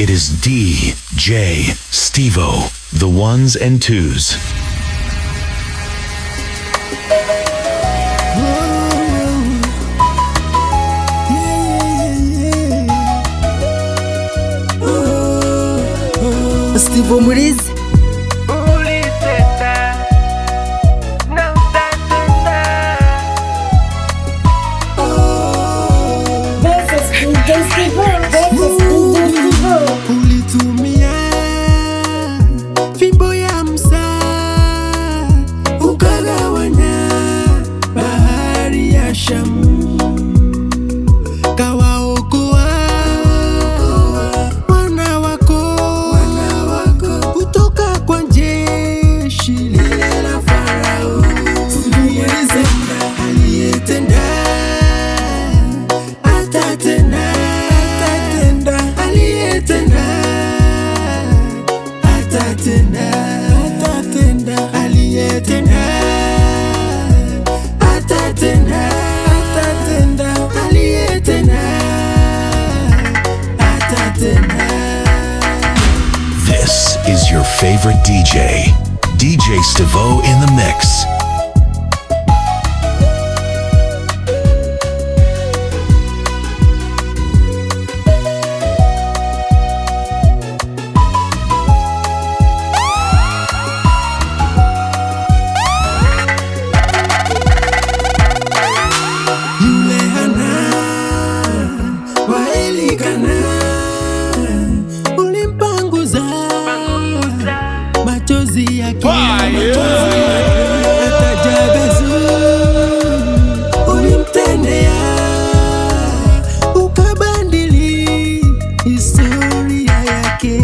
It is DJ Stevo, the ones and twos. Stevo Murizi. Ulitumia fimbo ya Musa ukagawanya bahari ya Shamu, kawaokoa wana wako kutoka kwa jeshi lile la Farao. Aliyetenda atatenda, aliyetenda atatenda, aliyetenda atatenda, aliyetenda atatenda. This is your favorite DJ, DJ Stevo in the mix. Ulimpanguza machozi yake, atajagazu. Ulimtendea ukabadili historia yake.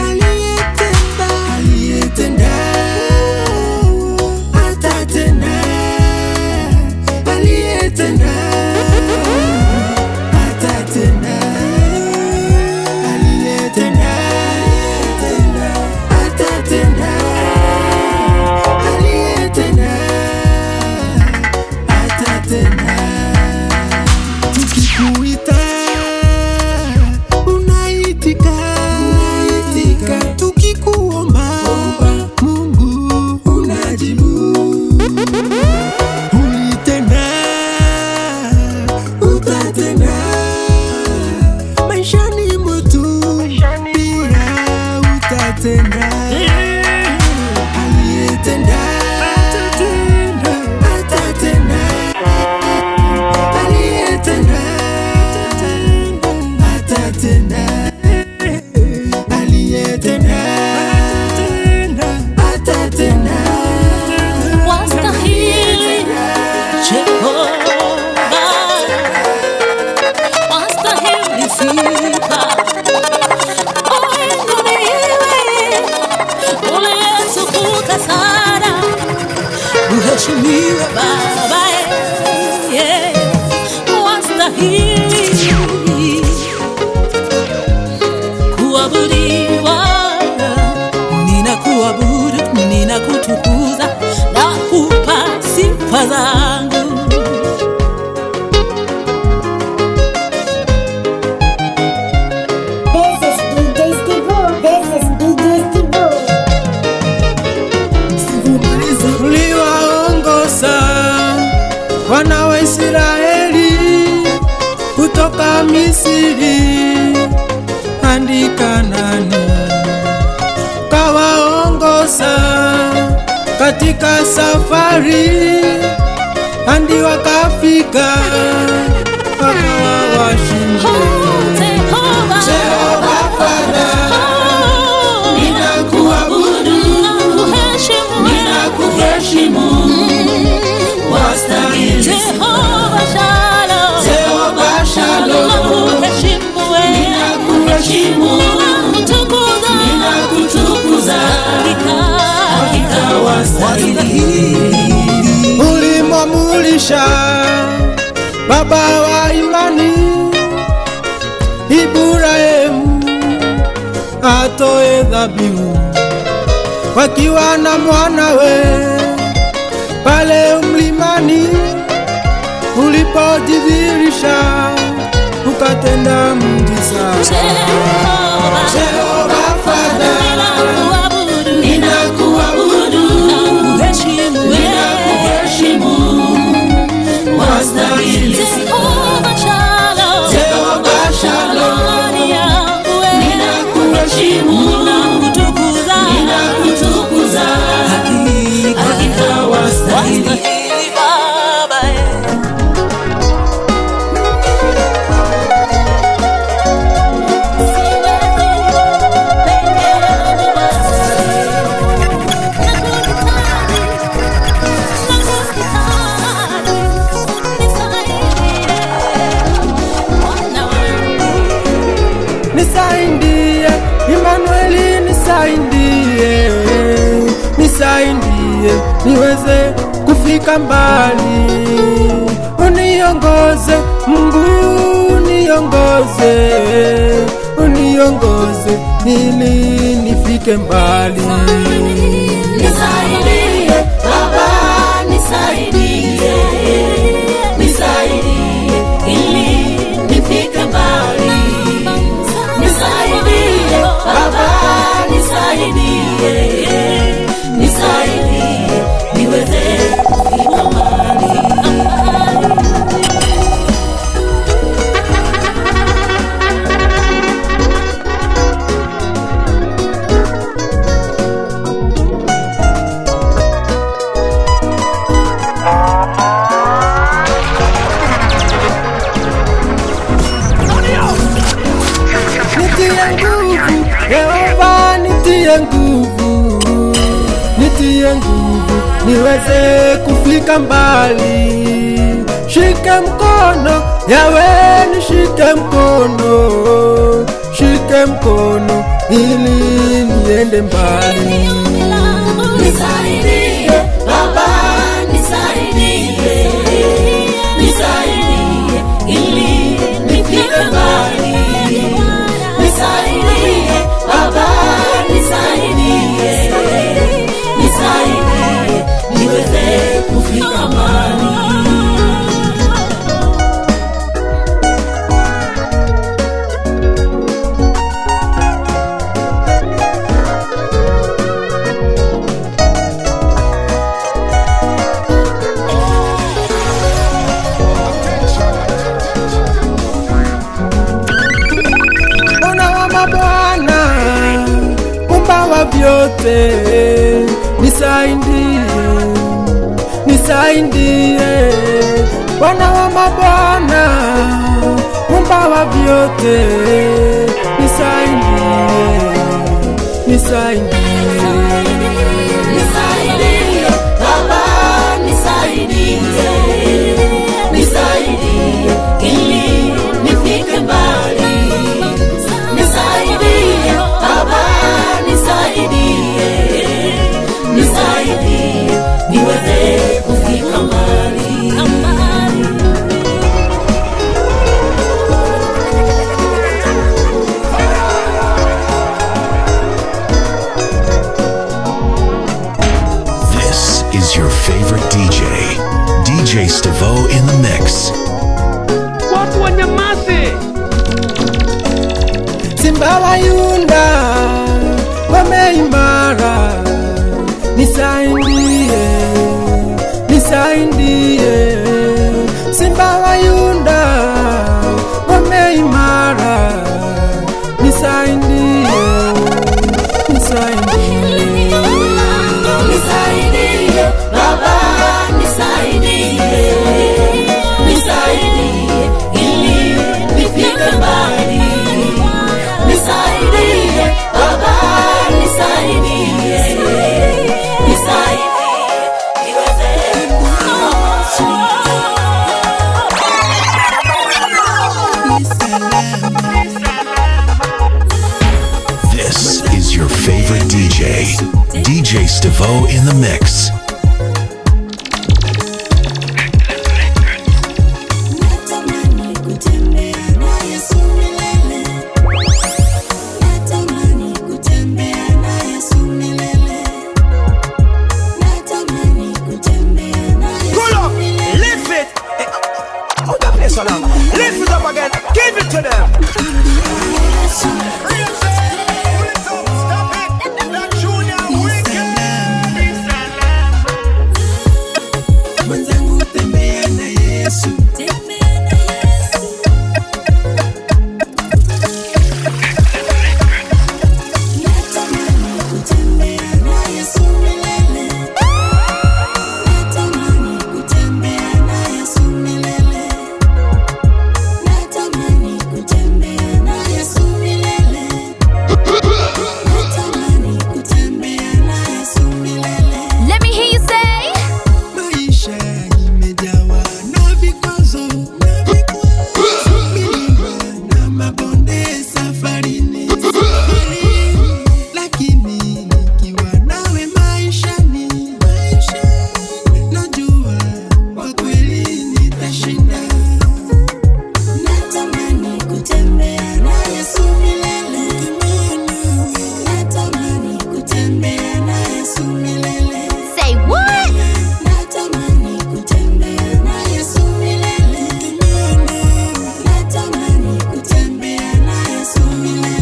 Aliyetenda atatenda, aliyetenda atatenda, aliyetenda atatenda, aliyetenda atatenda. Tukikuita unaitika, tukikuomba Mungu unajibu. Ulitenda utatenda maishani mwetu, pia utatenda. Aliyetenda atatenda, aliyetenda atatenda, aliyetenda atatenda. Wastahili Jehova, wastahili sifa. Uliyetukuka sana, uheshimiwe Baba, wastahili kuabudiwa. Ninakuabudu, ninakutukuza, nakupa sifa zangu. Uliwaongoza wana wa Israeli kutoka Misri hadi Kanaani, kawaongoza katika safari hadi wakafika, wakawa washindi. Jehova Father, ninakuabudu, ninakuheshimu, wastahili. Jehova Shalom, ninakuheshimu, ninakutukuza, hakika wastahili. Ulimwamulisha baba wa imani Ibrahimu atoe dhabihu wakiwa na mwanawe pale mlimani ulipojidhihirisha watenda mjiza. Jehova Father, ninakuabudu, ninakuheshimu, wastahili. Jehova Shalom, ninakuheshimu, ninakutukuza, hakika wastahili. Nisaidie, Emmanueli, nisaidie, niweze kufika mbali. Uniongoze Mungu, uniongoze ili nifike mbali. Nisaidie Baba, nisaidie ili nifike mbali. Nisaidie Baba, nisaidie niweze kufika mbali. Yehova, nitie nguvu, niweze kufika mbali. Shike mkono, Yawe, nishike mkono, ili niende mbali. Nisaidie Baba, nisaidie ili nifike mbali. Nisaidie Baba, nisaidie niweze kufika mbali. Vyote nisaidie, Bwana wa mabwana, Muumba wa vyote, nisaidie Baba, nisaidie ili nifike mbali. Nisaidie Baba, nisaidie niweze kufika mbali. This is your favorite DJ Stavo in the mix. Watu wanyamaze. Simba wa Yuda wameimara, nisaidie. Simba wa Yuda wameimara, nisaidie Baba, nisaidie ili nifike mbali. Nisaidie Baba, nisaidie niweze This is your favorite DJ Stavo in the mix. Son song. Lift it up again, give it to them. Mwenzangu tembea na Yesu. Let me hear you say, Maisha imejawa na vikwazo, milima na mabonde safarini, lakini nikiwa nawe maishani, najua kwa kweli nitashinda. Natamani kutembea na Yesu milele, natamani kutembea na Yesu milele. say what? Natamani kutembea na Yesu milele. Natamani kutembea na Yesu milele.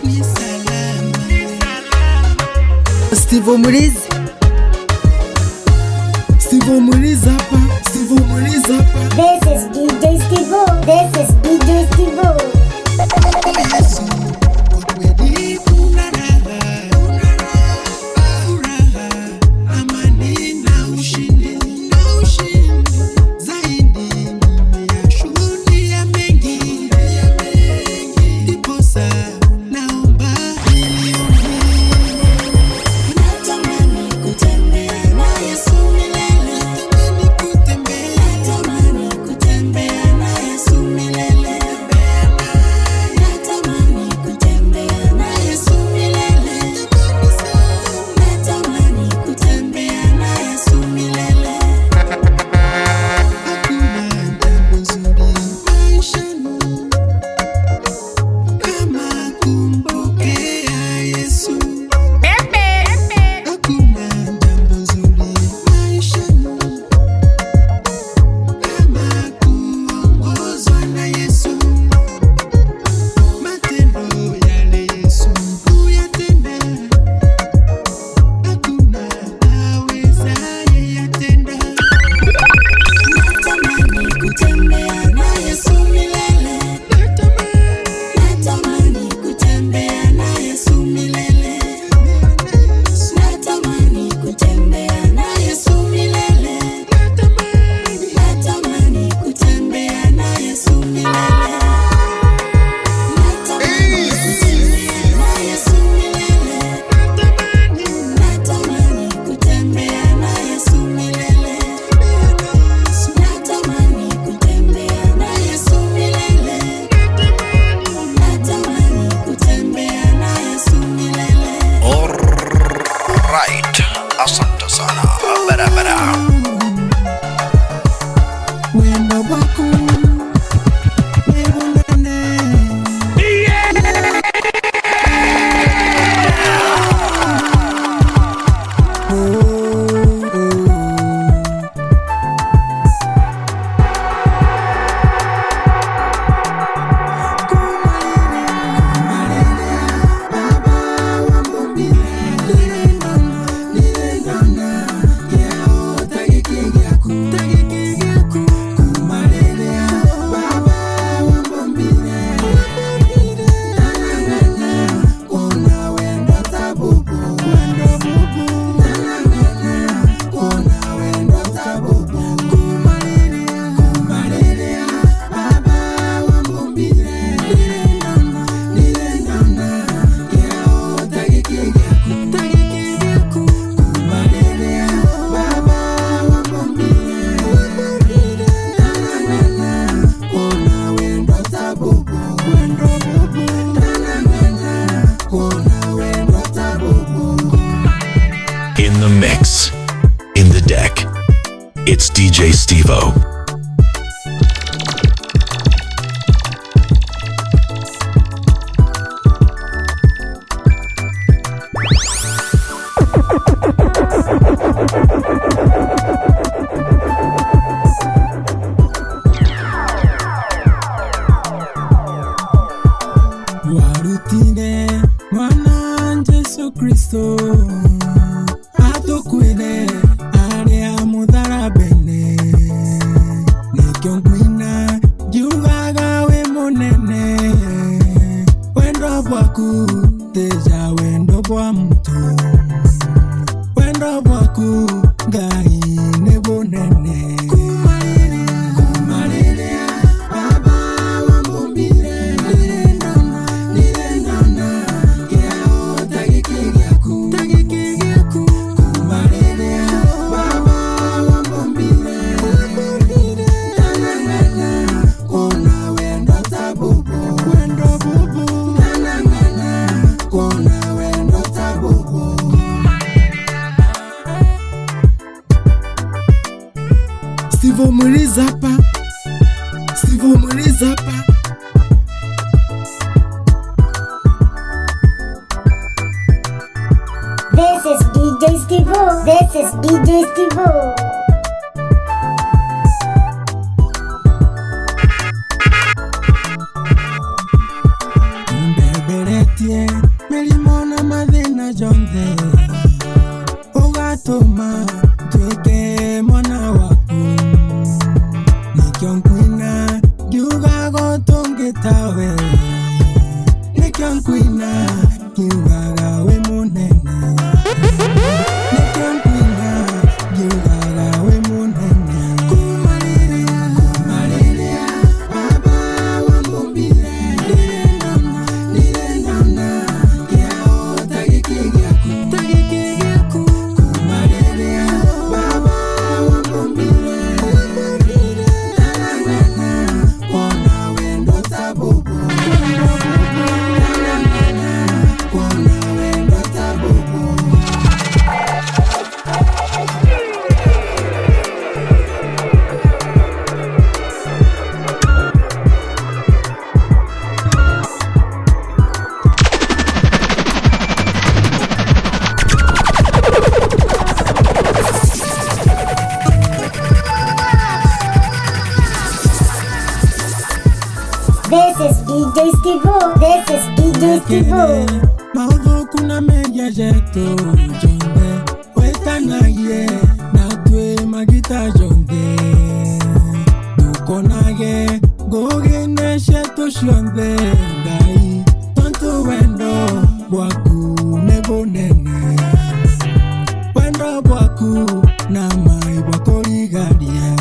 Ni salama. Steve Murizi. Steve Murizi hapa. Steve Murizi hapa. This is DJ Steve-O. This is DJ Steve-O. Yesu, kwa kweli kuna raha, furaha, amani na ushindi. Zaidi nimeyashuhudia mengi, ndiposa naomba natamani kutembea na Yesu milele. Natamani kutembea na Yesu milele. Natamani kutembea na Yesu milele. Natamani kutembea na Yesu milele. Hakuna jambo zuri maishani kama kumpokea Yesu. Hakuna jambo zuri maishani kama kuongozwa na Yesu. Matendo yale Yesu huyatenda, hakuna awezaye yatenda. Natamani kutembea na Yesu milele. Natamani kutembea na Yesu milele. Natamani kutembea na Yesu milele. Natamani kutembea na Yesu milele. Natamani kutembea na Yesu milele. Natamani kutembea na Yesu milele. Natamani kutembea na Yesu milele. Natamani kutembea na Yesu milele. Alright, asante sana. Barabara. Wendo wako niungane. It's DJ Steve-O. Yesu Kristo atukwire aria mutharabene nikyo ngwina ngiugaga wi munene wendo bwaku teja wendo bwa mtu wendo bwaku Ngai ni bunene kumarĩrĩra baba wamumbire ndirendana kĩao ta gĩkĩ gĩaku kumarĩrĩra baba wamumbire tanangana kuona wendo ta bubu tanangana kuona wendo ta bubu. Steve Murizapa. This is DJ Steve-O. This is DJ Steve-O. Mbeberetie melimona mathina jonthe ugatuma twike mwana waku nikyo nkwina ngiugaga tungitawe nikyo nkwina ngiugaga wi munene nikyo nkwina ngiugaga wi munene kumarĩrĩra baba wamumbire ndirendana kĩao ta gĩkĩ gĩaku kumarĩrĩra baba wamumbire tanangana kuona wendo ta bubu tanangana kuona wendo ta bubu. This is DJ Steve-O. This is DJ Steve-O. Maudhu kuna meja jeto jonde wetanagie na twe magita jonde tukonage gogene sheto shonde Ngai tonto wendo bwaku nebonene wendo bwaku na mai bwako ligadia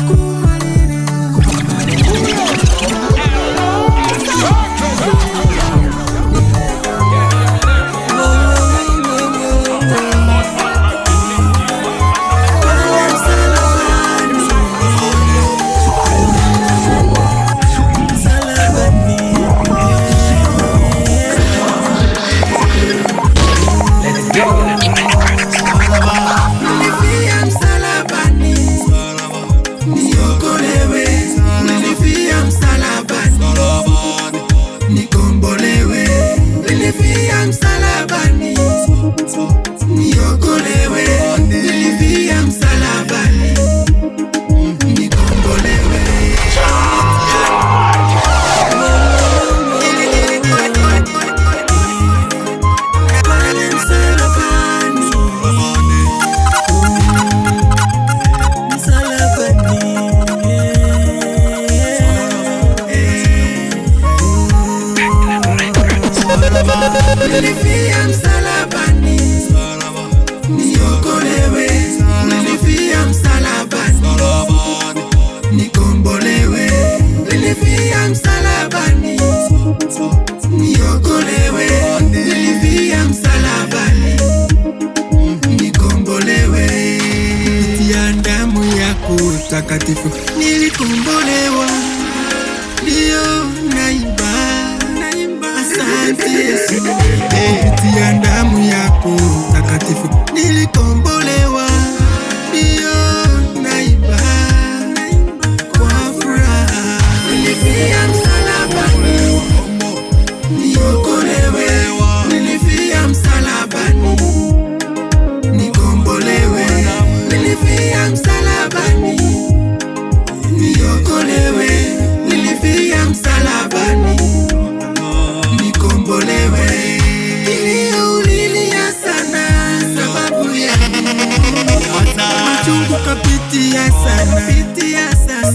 Nilifia msalabani, niokolewe. Nilifia msalabani, nikombolewe. Nilifia msalabani, niokolewe. Nilifia msalabani, nikombolewe. Kupitia damu yako takatifu nilikombolewa. Ndio naimba asante Yesu. Kupitia damu yako takatifu nilikombolewa. Ndio naimba kwa furaha. Nilifia msalabani, niokolewe. Nilifia msalabani, nikombolewe. Nilifia msalabani, niokolewe. Nilifia msalabani, nikombolewe. Iliulilia sana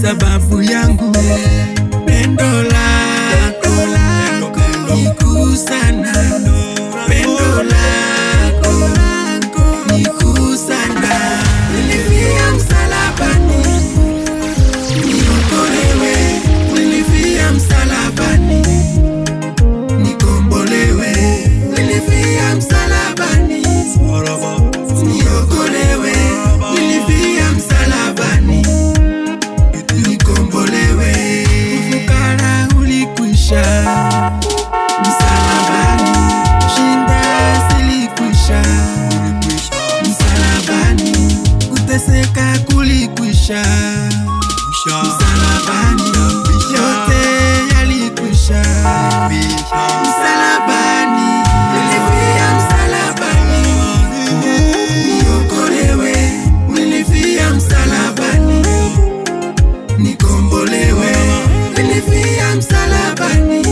sababu yangu. Pendo lako ni kuu sana, pendo lako ni kuu sana. Nilifia msalabani niokolewe, nilifia msalabani nikombolewe, nilifia msalabani niokolewe, nilifia msalabani nikombolewe. Ufukara ulikwisha msalabani, shinda zilikwisha msalabani, kuteseka kulikwisha msalabani, yote yalikwisha msalabani, nilifia msalabani niokolewe, nilifia msalabani nikombolewe, nilifia msalabani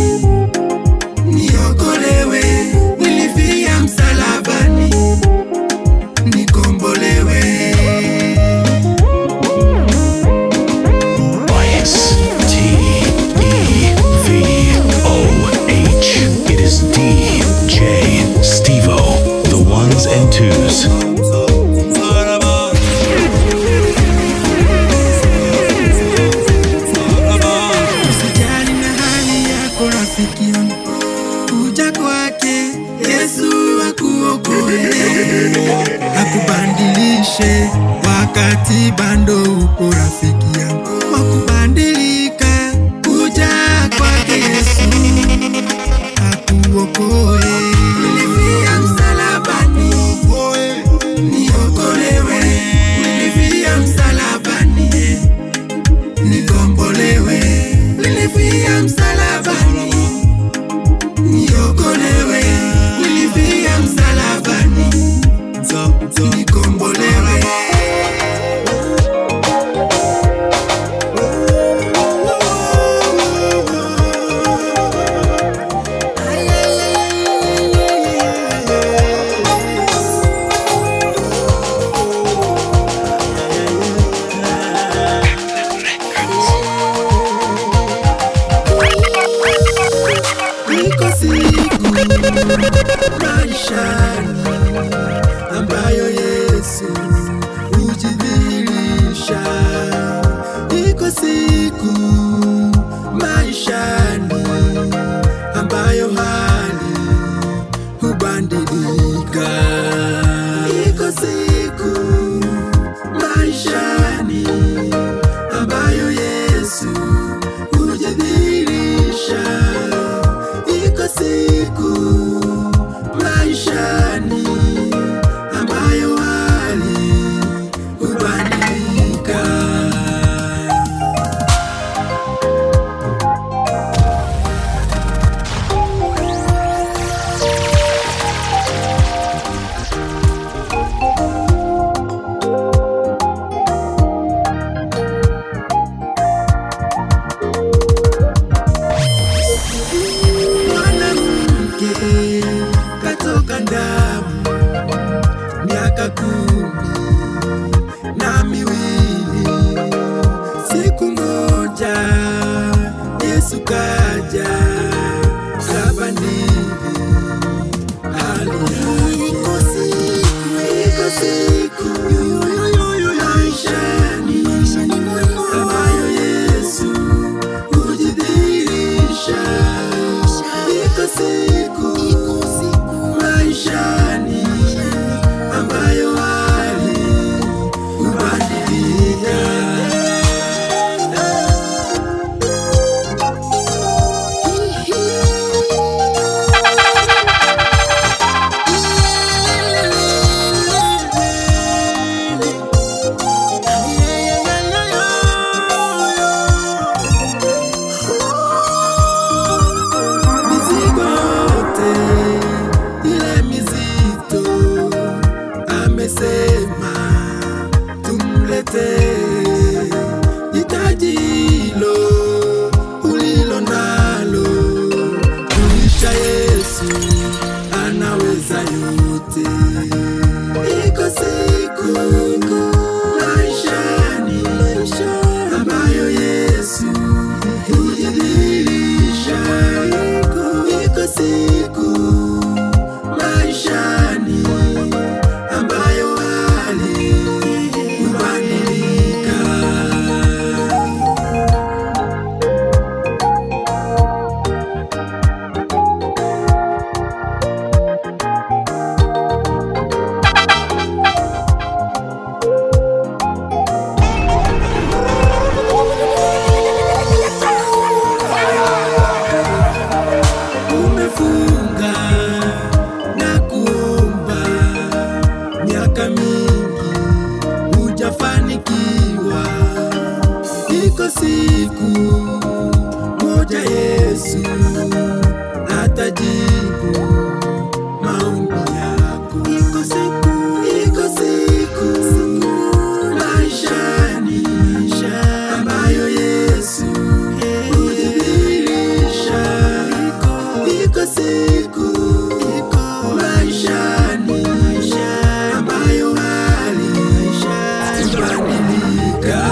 niokolewe, nilifia msalabani nikombolewe. STEVOH. It is DJ Stevo, the ones and twos. Usijali na hali yako rafiki yangu, kuja kwake Yesu akuokoe, akubandilishe wakati bando upo rafiki yangu, wakubandilika, kuja kwake Yesu akuokoe. Nilifia msalabani niokolewe, nilifia msalabani nikombolewe, nilifia msalabani niokolewe, nilifia msalabani nikombolewe. Iko siku maishani ambayo Yesu hujidhihirisha. Iko siku maishani ambayo hali hubadilika. Iko siku maishani ambayo Yesu hujidhihirisha. Iko siku maishani ambayo hali hubadilika. Mwanamke katoka damu miaka 12, siku moja Yesu kaja kabadili hali yake. Iko siku maishani ambayo Yesu hujidhihirisha. Iko siku maishani ambayo hali hubadilika. Mizigo yote ile mizito amesema tumletee. Hitaji hilo ulilo nalo, kulisha Yesu anaweza yote. Iko siku maishani ambayo miaka mingi hujafanikiwa, iko siku moja Yesu atajibu maombi yako. Iko siku maishani ambayo Yesu hudhihirisha. Iko siku maishani ambayo hali hubadilika.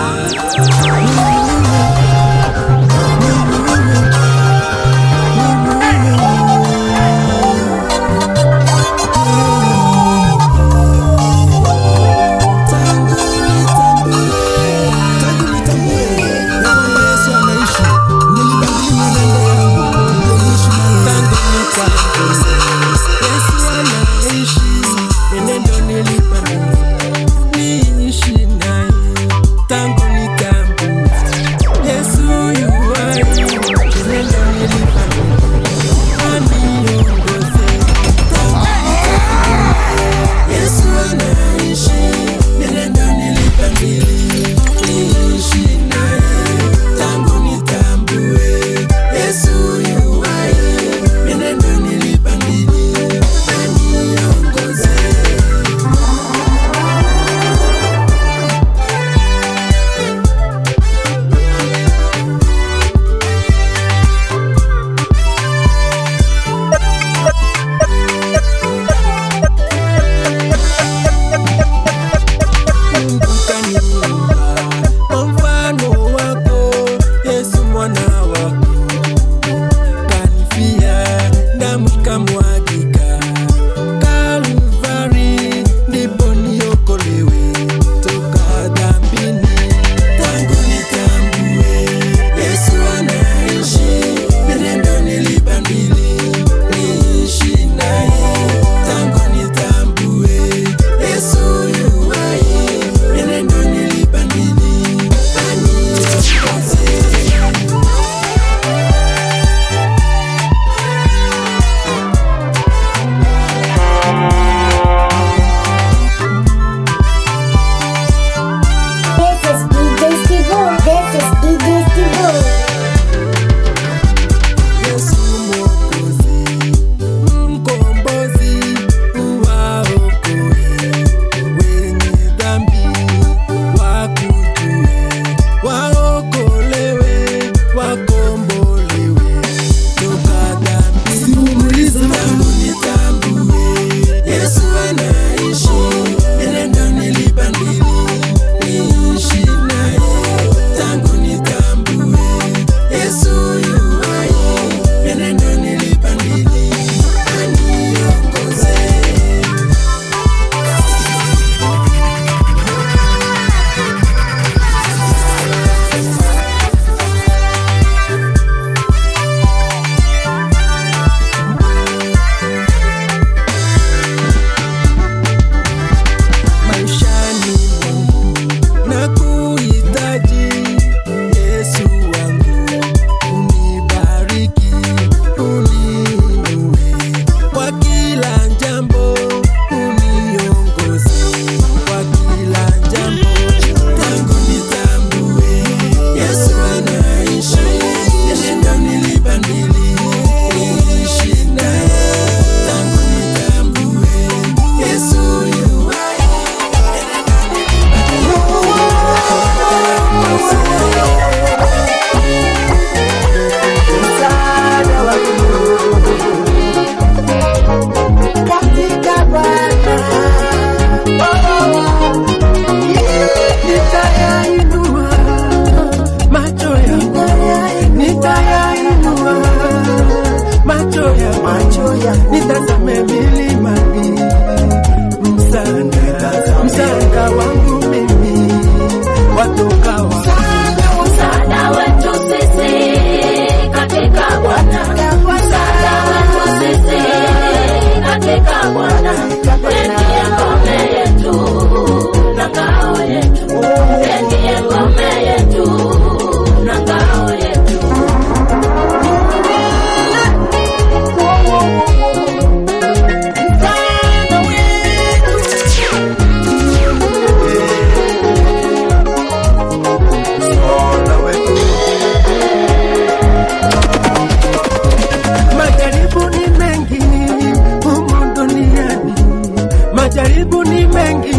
Majaribu ni mengi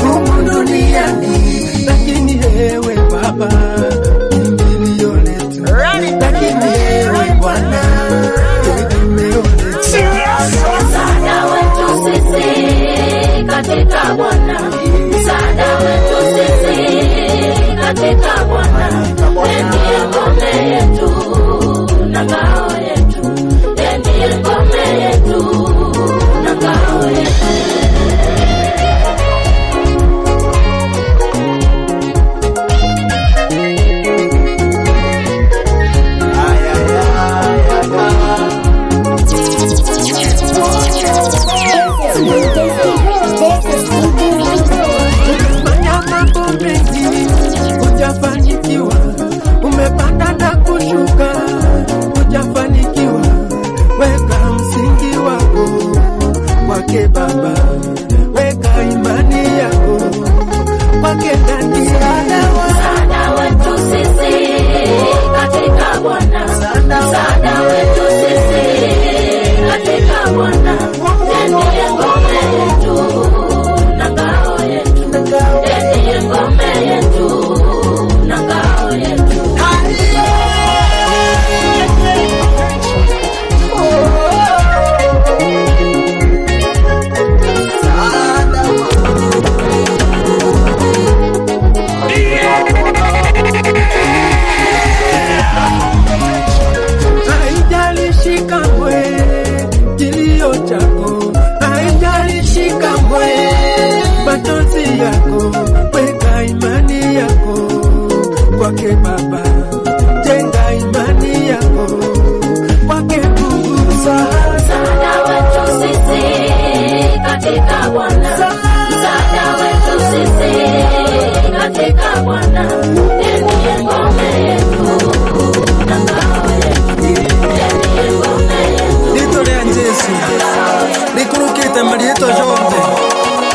humu duniani, lakini ewe Baba kimbilio letu, lakini ewe Bwana tegemeo letu. Msaada wetu sisi katika Bwana, msaada wetu sisi katika Bwana, ndiye ngome yetu na ngao yetu, ndiye ngome yetu na ngao yetu. Hujafanikiwa, umepanda na kushuka, hujafanikiwa, weka msingi wako kwake Baba, weka imani yako kwake ndani. Msaada wetu sisi katika Bwana, msaada wetu sisi katika Bwana, ndiye ngome yetu na ngao yetu, ndiye ngome yetu na ngao yetu. Haijalishi kamwe kilio chako, haijalishi kamwe machozi yako, weka imani yako kwake Baba, jenga imani yako kwake Mungu. Msaada wetu sisi katika Bwana, msaada wetu sisi katika Bwana, ndiye ngome yetu na ngao yetu, ndiye ngome yetu. Lito lya Yesu likurukite marieto yonde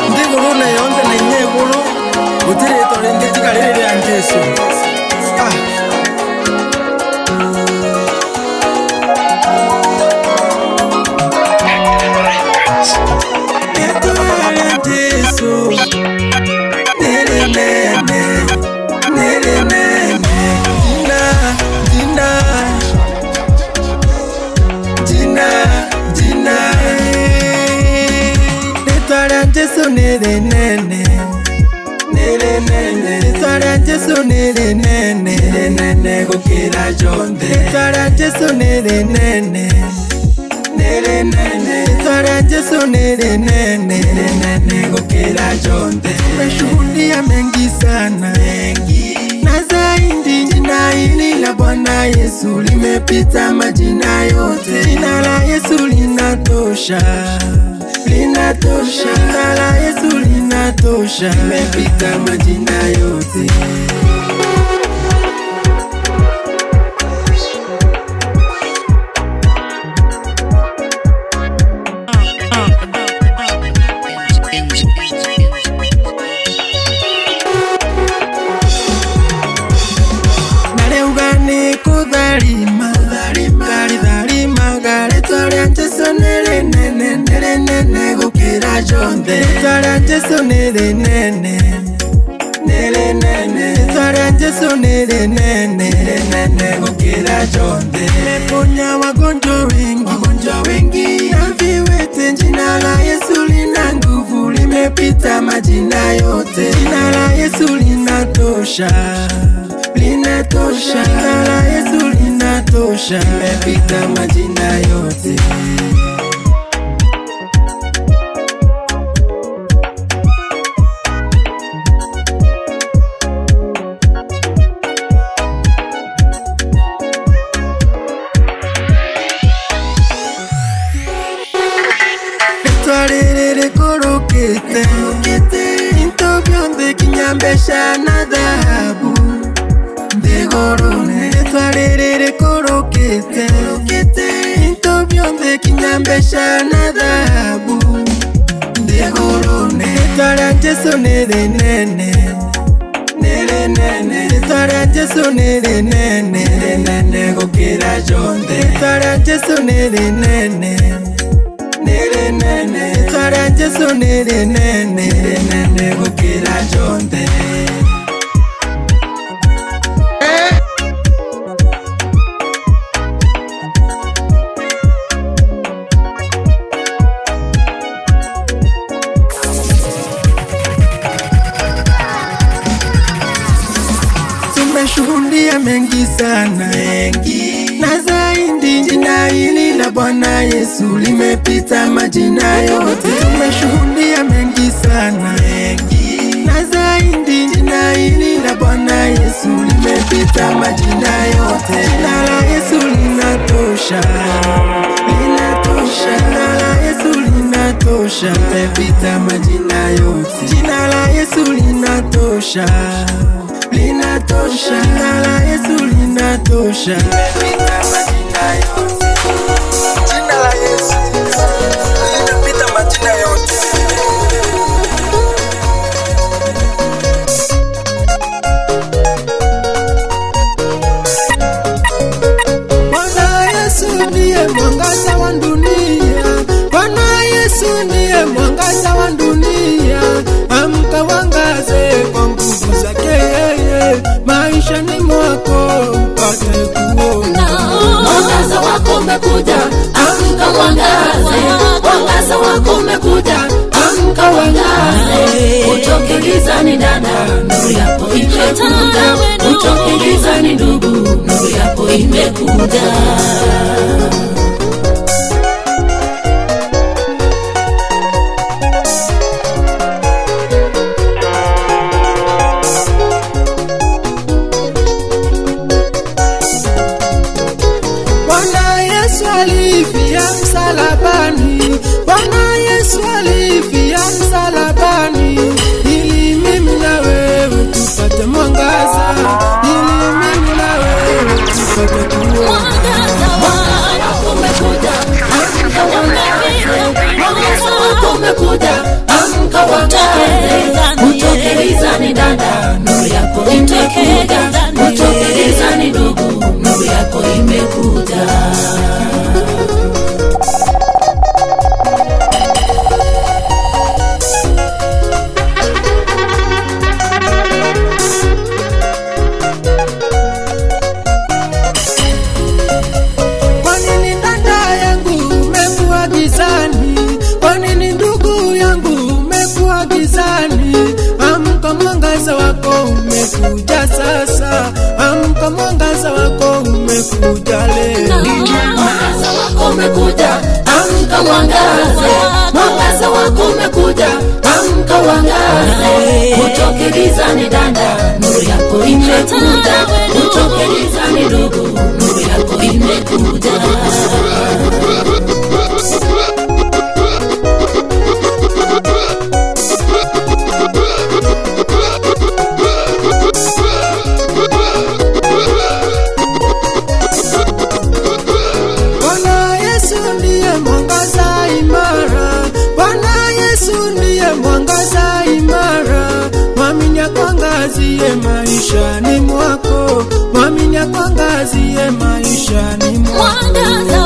ndiguru na yonde na inyeguru utirito lindi tikalile lya Yesu. Jesu nere nene, nere nene. Tara Jesu nere nene, nere nene gukira jonde. Tara Jesu nere nene, nere nene. Tara Jesu nere nene, nere nene gukira jonde. Tumeshuhudia mengi sana, mengi na zaidi. Jina hili la Bwana Yesu limepita majina yote. Jina la Yesu linatosha, linatosha, jina la Yesu linatosha, limepita majina yote. Naleugani kudhalima, dhalima, gareto lya Jesu nere nene, nere nene gukira jonde. Tara Jesu nere nene, nere nene. Tara Jesu nere nene, nere nene gukira jonde. Meponya wagonjwa wengi, na viwete. Jina la Yesu lina nguvu, limepita majina yote. Jina la Yesu linatosha, linatosha, jina la Yesu linatosha, limepita majina yote. Twarere korokete, into bionde kinyambesha na dhahabu. Ndegorone twarere korokete, into bionde kinyambesha na dhahabu. Ndegorone tara Jesu nere nene, nere nene. Tara Jesu nere nene, nere nene gukira jonde. Tara Jesu nere nene, nere nene Ritwara Jesu nere nene gukira jonde Tumeshuhudia mengi sana na zaidi jina hili la Bwana Yesu limepita majina yote. Tumeshuhudia mengi sana na zaidi jina hili la Bwana Yesu limepita majina yote. Jina la Yesu linatosha, linatosha. Jina la Yesu linatosha, limepita majina yote. Jina la Yesu linatosha, linatosha. Jina la Yesu linatosha, limepita majina yote. Jina la Yesu limepita majina yote. Bwana Yesu ndiye mwangaza wa dunia. Bwana Yesu ndiye mwangaza wa dunia. Amka wangaze kwa nguvu zake yeye, maishani mwako upate kuona. Mwangaza wako umekuja, amka wangaze. Mwangaza wako umekuja, amka wangaze. Utoke gizani dada, nuru yako imekuja. Utoke gizani ndugu, nuru yako imekuja. Bwana Yesu alifia msalabani. Bwana Yesu alifia msalabani ili mimi na wewe tupate mwangaza, ili mimi na wewe tupate kuona. Mwangaza wako umekuja, amka wangaze. Mwangaza wako umekuja, amka wangaze. Utoke gizani dada, nuru yako imekuja. Utoke gizani ndugu, nuru yako imekuja. Kwa nini dada yangu umekuwa gizani? Kwa nini ndugu yangu umekuwa gizani? Amka mwangaza wako umekuja sasa. Amka mwangaza wako umekuja leo. Mwangaza wako umekuja, amka wangaze. Mwangaza wako umekuja, amka wangaze. Utoke gizani dada, nuru yako imekuja. Utoke gizani ndugu, nuru yako imekuja. Bwana Yesu ndiye mwangaza imara. Bwana Yesu ndiye mwangaza imara. Mwamini akuangazie maishani mwako. Mwamini akuangazie maishani mwako.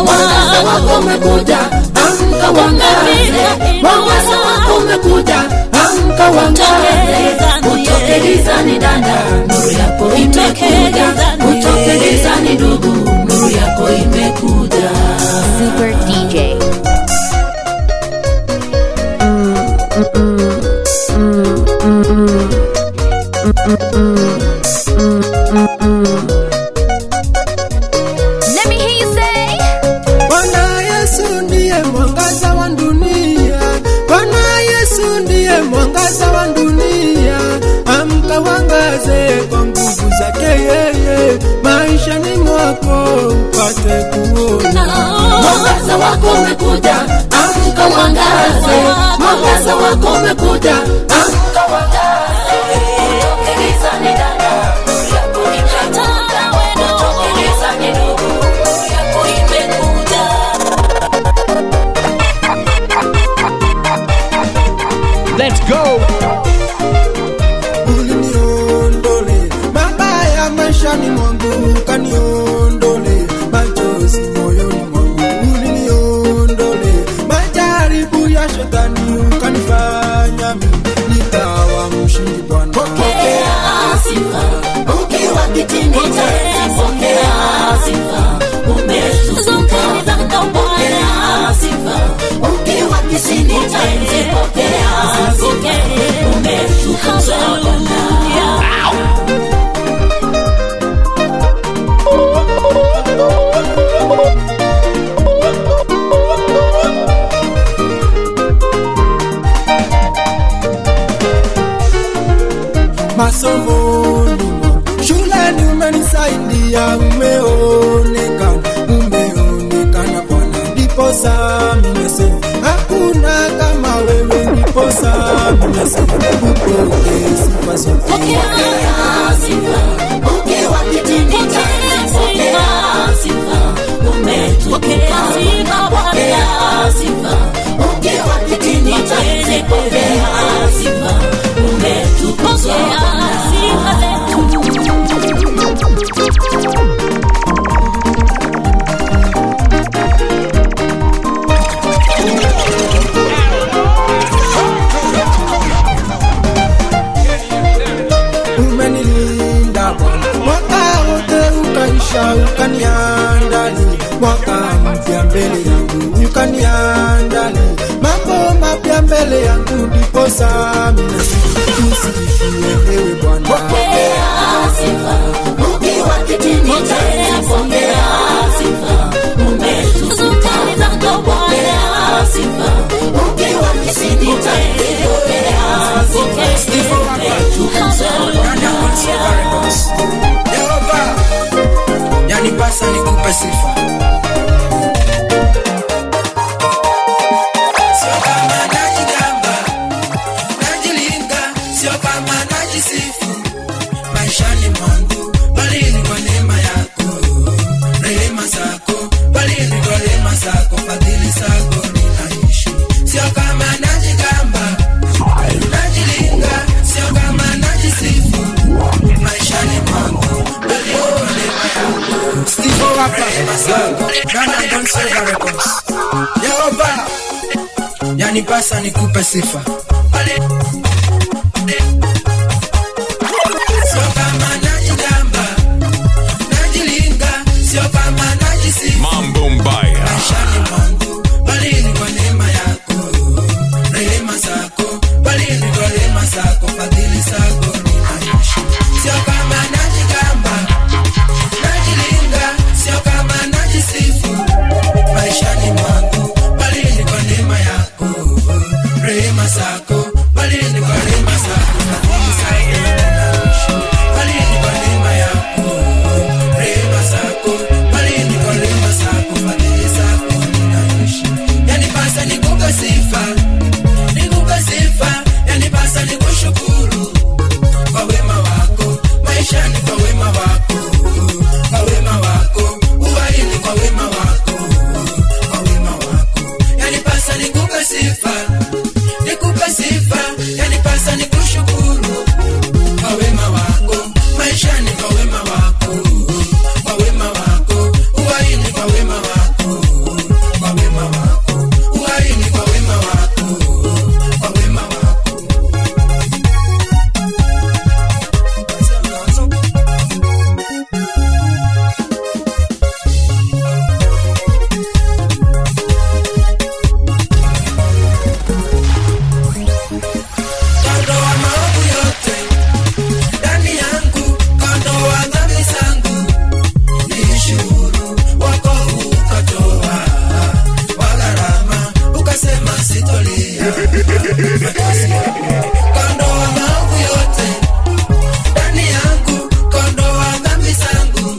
Mwangaza wako umekuja, amka wangaze. Mwangaza wako umekuja, amka wangaze. Utoke gizani dada, nuru yako imekuja. Utoke gizani ndugu, nuru yako imekuja. Super DJ. Let me hear you say. Bwana Yesu ndiye mwangaza wa dunia. Bwana Yesu ndiye mwangaza wa dunia. Amka wangaze kwa nguvu zake yeye, maishani mwako upate kuona. Mwangaza wako umekuja, amka wangaze. Mwangaza wako umekuja, amka wangaze. Utoke gizani dada, nuru yako imekuja. Utoke gizani ndugu, nuru yako imekuja. Let's go. Uliniondole mabaya maishani mwangu, kaniondole machozi moyoni mwangu. Uliniondole majaribu kitini cha enzi pokea sifa. Umetukuka pokea sifa. Ukiwa kitini cha enzi pokea sifa. Umetukuka masomoni shuleni umenisaidia, umeonekana Bwana, ndipo sami nasema hakuna kama wewe, ndipo sami nasema upokee sifa zote. pokea sifa. Ukiwa kitini cha enzi pokea sifa. Umetukuka pokea sifa. Ukiwa kitini cha enzi pokea sifa. Umetukuka sifa zetu. Umenilinda Bwana mwaka wote, ukaisha ukaniandalia mwaka mpya mbele yangu, ukaniandalia mambo mapya mbele yangu, ndipo sami nasifie ewe Bwana. Pokea sifa. Ukiwa kitini cha enzi pokea sifa. Umetukuka pokea sifa. Ukiwa kitini cha enzi pokea sifa. Yehova, yanipasa nikupe sifa. Sio kama najigamba, najilinga, sio kama najisifu maishani mwangu, bali ni kwa neema yako, rehema zako, bali ni kwa rehema zako, fadhili zako ninaishi. Sio kama najigamba, najilinga, sio kama najisifu maishani mwangu, bali ni kwa neema yako. Steve Rapa, Ghana Don't Silver Records. Yehova, yanipasa nikupe sifa. Sio kama najigamba, najilinga, sio kama najisifu Mambo mbaya. maishani mwangu, bali ni kwa neema yako, rehema zako, bali ni kwa rehema zako, fadhili zako ninaishi. Sio kama najigamba, najilinga, sio kama najisifu maishani mwangu, bali ni kwa neema yako, rehema zako, bali ni kwa rehema zako, fadhili zako ninaishi. Bali ni kwa neema yako, rehema zako, bali ni kwa rehema zako, fadhili zako ninaishi. Yanipasa nikupe sifa, nikupe sifa, yanipasa nikushukuru kwa wema wako maishani, kwa wema wako, kwa wema wako, uwaini kwa wema wako, kwa wema wako. Yanipasa nikupe sifa, nikupe sifa, yanipasa nikushukuru kwa wema wako maishani, kwa wema wako, kwa wema wako, uwaini kwa wema wako, kwa wema wako, uwaini kwa wema wako, kwa wema wako. Kondoa maovu yote ndani yangu, kondoa dhambi zangu, niishi huru, wokovu ukatoa wa gharama, ukasema sitolia machozi yako. Kondoa maovu yote ndani yangu, kondoa dhambi zangu,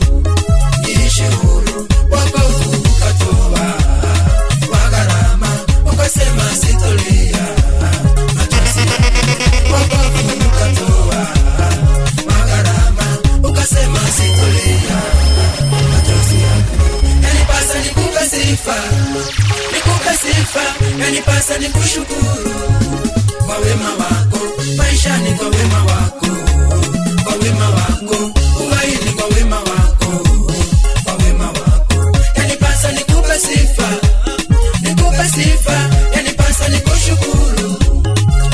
niishi huru, wokovu ukatoa wa gharama, ukasema sitolia machozi yako. Wokovu ukatoa wa gharama, ukasema sitolia machozi yako. Yanipasa nikupe sifa, nikupe sifa, yanipasa nikushukuru kwa wema wako maishani, kwa wema wako, kwa wema wako, uwaini kwa wema wako, kwa wema wako. Yanipasa nikupe sifa, nikupe sifa, yanipasa nikushukuru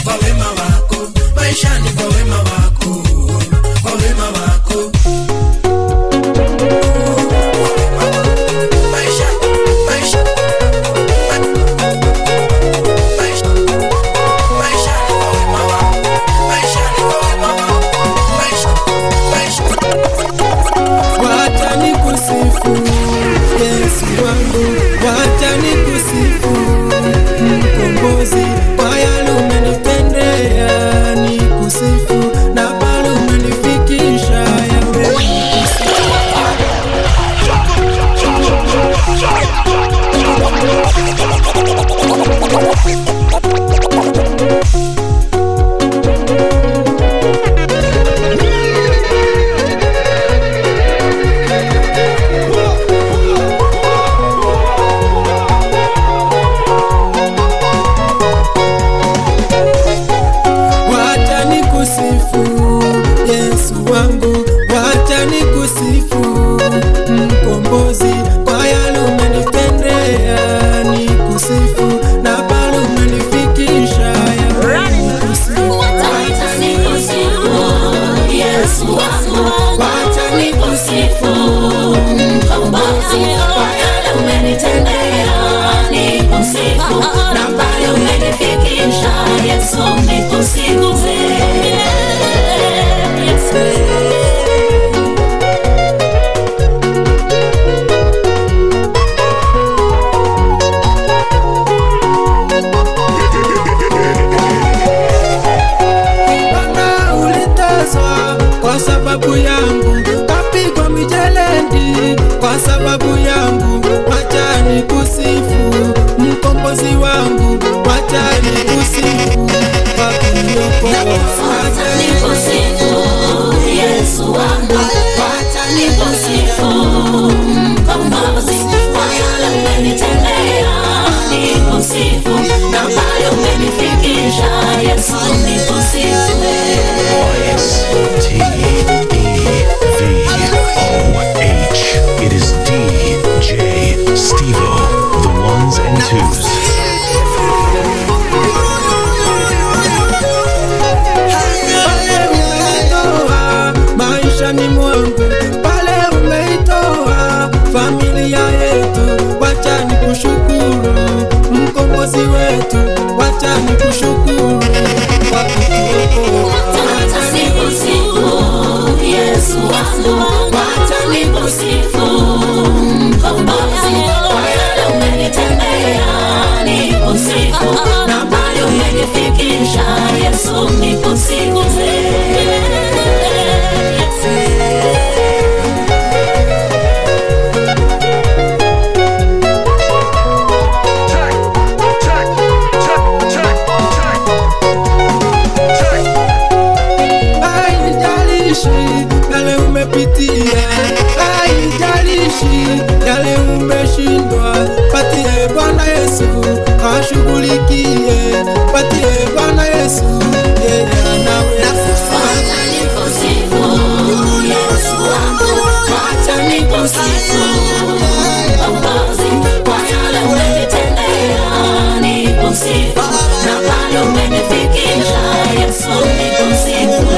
kwa wema wako maishani, kwa wema wako, kwa wema wako. Wacha nikusifu Yesu wangu, wacha nikusifu Mkombozi, kwa yale umenitendea nikusifu, na pale umenifikisha Yesu nikusifu. STEVOH. It is DJ Stevo, the ones and twos. Maisha ni mwangu, pale umeitoa familia yetu, wacha nikushukuru. Mkombozi wetu, wacha nikushukuru kwa kutuokoa. Wacha nikusifu Yesu wangu, wacha nikusifu Mkombozi, kwa yale umenitendea nikusifu, na pale umenifikisha Yesu nikusifu. Yale umepitia, haijalishi yale umeshindwa, patie Bwana Yesu ashughulikie, patie Bwana Yesu yeye anaweza. Wacha nikusifu Yesu wangu, wacha nikusifu Mkombozi, kwa yale umenitendea nikusifu, na pale umenifikisha Yesu nikusifu.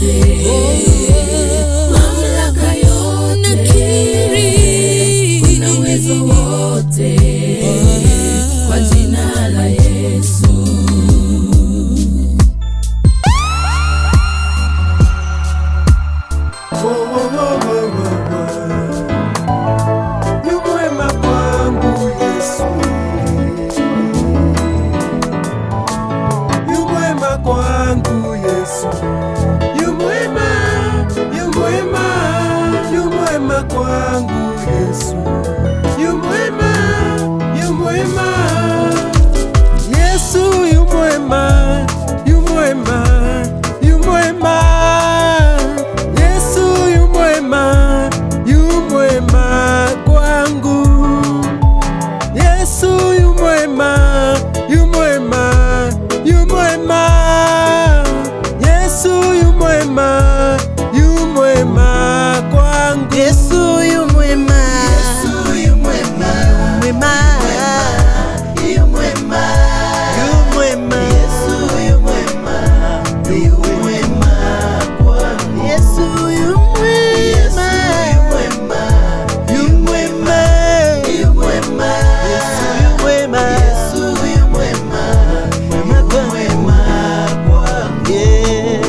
yote, mamlaka yote, nakiri una uwezo wote kwa jina la Yesu. Yu mwema kwangu Yesu, yu mwema kwangu Yesu, yu mwema, yu mwema, yu mwema kwangu Yesu, yu mwema, yu mwema, Yesu yu mwema, yu mwema, yu mwema, Yesu yu mwema, yu mwema kwangu, Yesu yu mwema, yu mwema, yu mwema, Yesu yu mwema, yu mwema kwangu, Yesu yu mwema, Yesu yu mwema, mwema, yu mwema, yu mwema, Yesu yu mwema, yu mwema kwangu, Yesu yu mwema, yu mwema, yu mwema, Yesu yu mwema, Yesu yu mwema, mwema kwangu, yeah.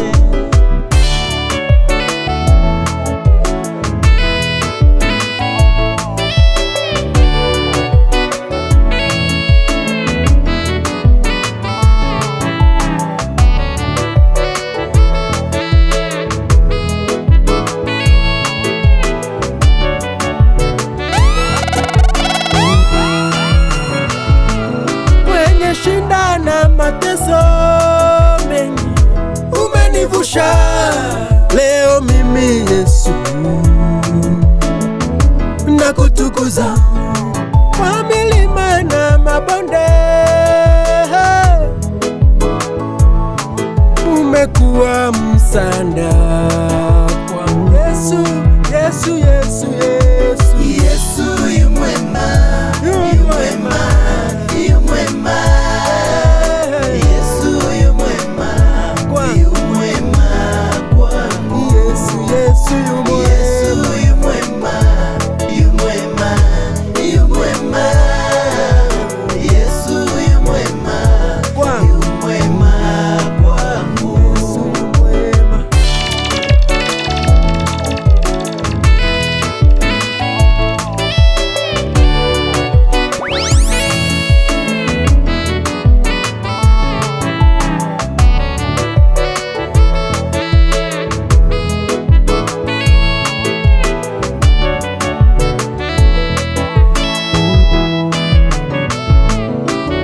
Kwenye shinda na mateso mengi umenivusha, leo mimi Yesu nakutukuza kwa milima na mabonde, umekuwa msanda kwangu Yesu, Yesu, Yesu, Yesu, Yesu yu mwema, yu mwema, yu mwema, Yesu yu mwema, yu mwema kwangu, Yesu, Yesu yu mwema, Yesu yu mwema, yu mwema, yu mwema, Yesu yu mwema kwangu, yu mwema kwangu, Yesu yu mwema.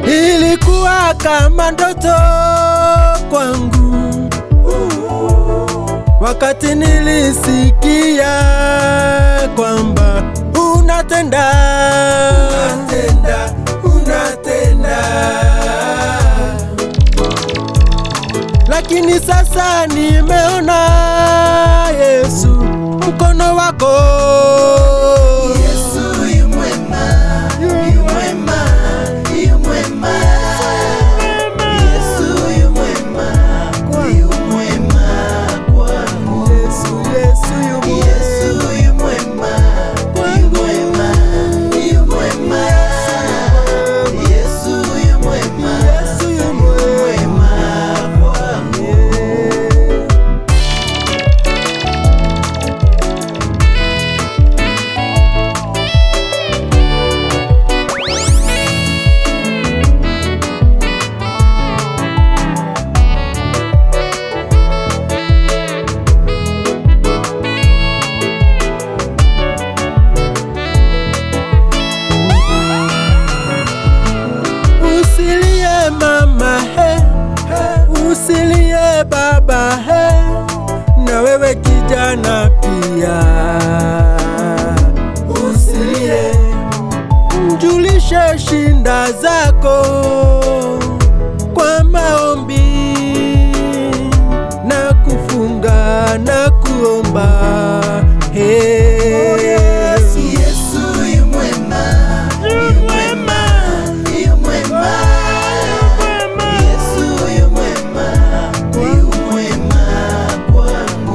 Ilikuwa kama ndoto kwangu wakati nilisikia kwamba unatenda, unatenda, lakini sasa nimeona Yesu mkono wako, Yesu yu mwema, yu mwema, yu mwema, Yesu yu mwema, yu mwema kwangu, Yesu, Yesu yu mwema, Yesu yu mwema, yu mwema, yu mwema, Yesu yu mwema, Yesu yu mwema kwangu. Usilie mama he, usilie baba he, na wewe kijana pia usilie, mjulishe shinda zako kwa maombi na kufunga na kuomba, hey. Yesu yu mwema, yu mwema, yu mwema, Yesu yu mwema, yu mwema kwangu.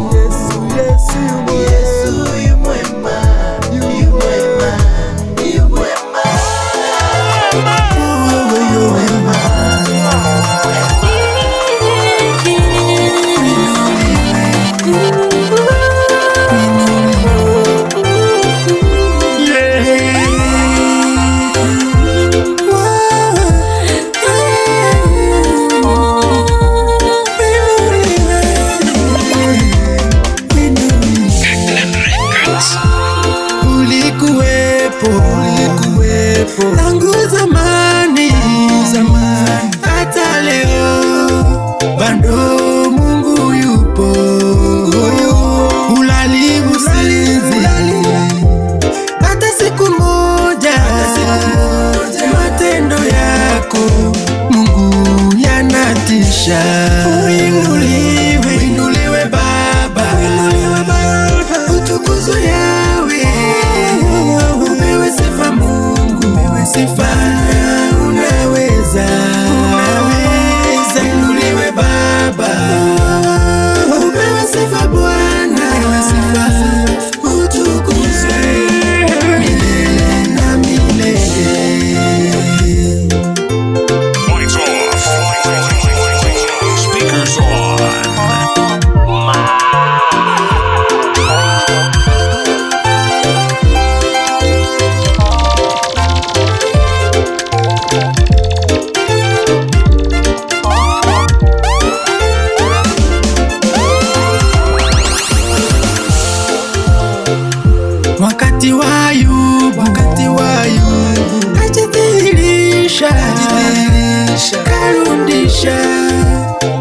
wakati wa Ayubu kajidhihirisha, karudisha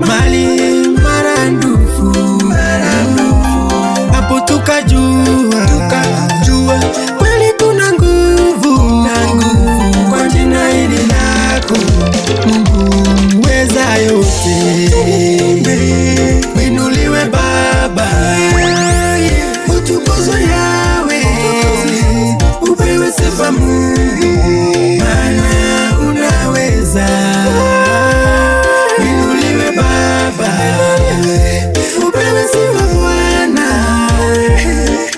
mali maradufu. Hapo tukajua kweli kuna nguvu kwa jina hili lako, Mungu mweza yote. Winuliwe Baba, utukuzwe Yawe, upewe sifa Mungu, maana unaweza. Winuliwe Baba, upewe sifa Bwana,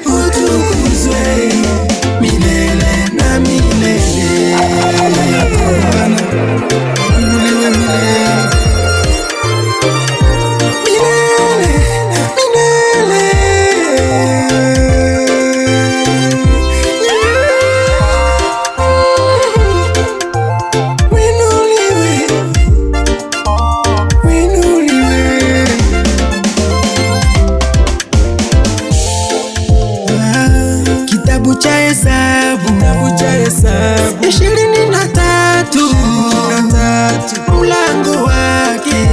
utukuzwe milele na milele. Winuliwe milele. Kitabu cha Hesabu 23 mlango wake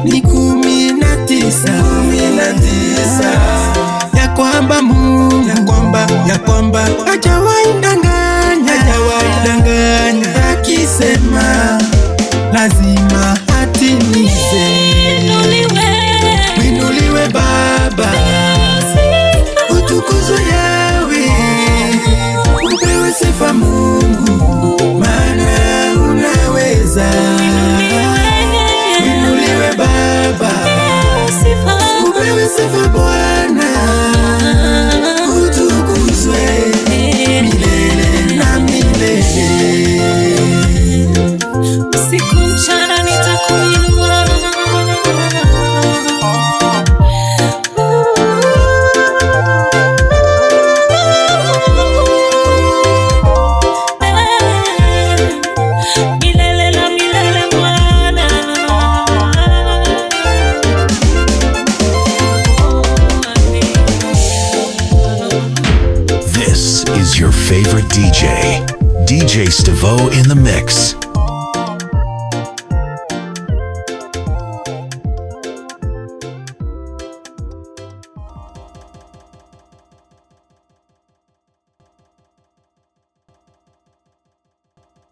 ni 19 ya kwamba Mungu ya kwamba hajawahi danganya, akisema lazima atimize. Winuliwe Baba, utukuzwe Yawe, upewe sifa Mungu, maana unaweza. Winuliwe Baba, upewe sifa Bwana, utukuzwe milele na milele. Usiku mchana nitakuinua, milele na milele Bwana. This is your favorite DJ, DJ Stivo in the mix.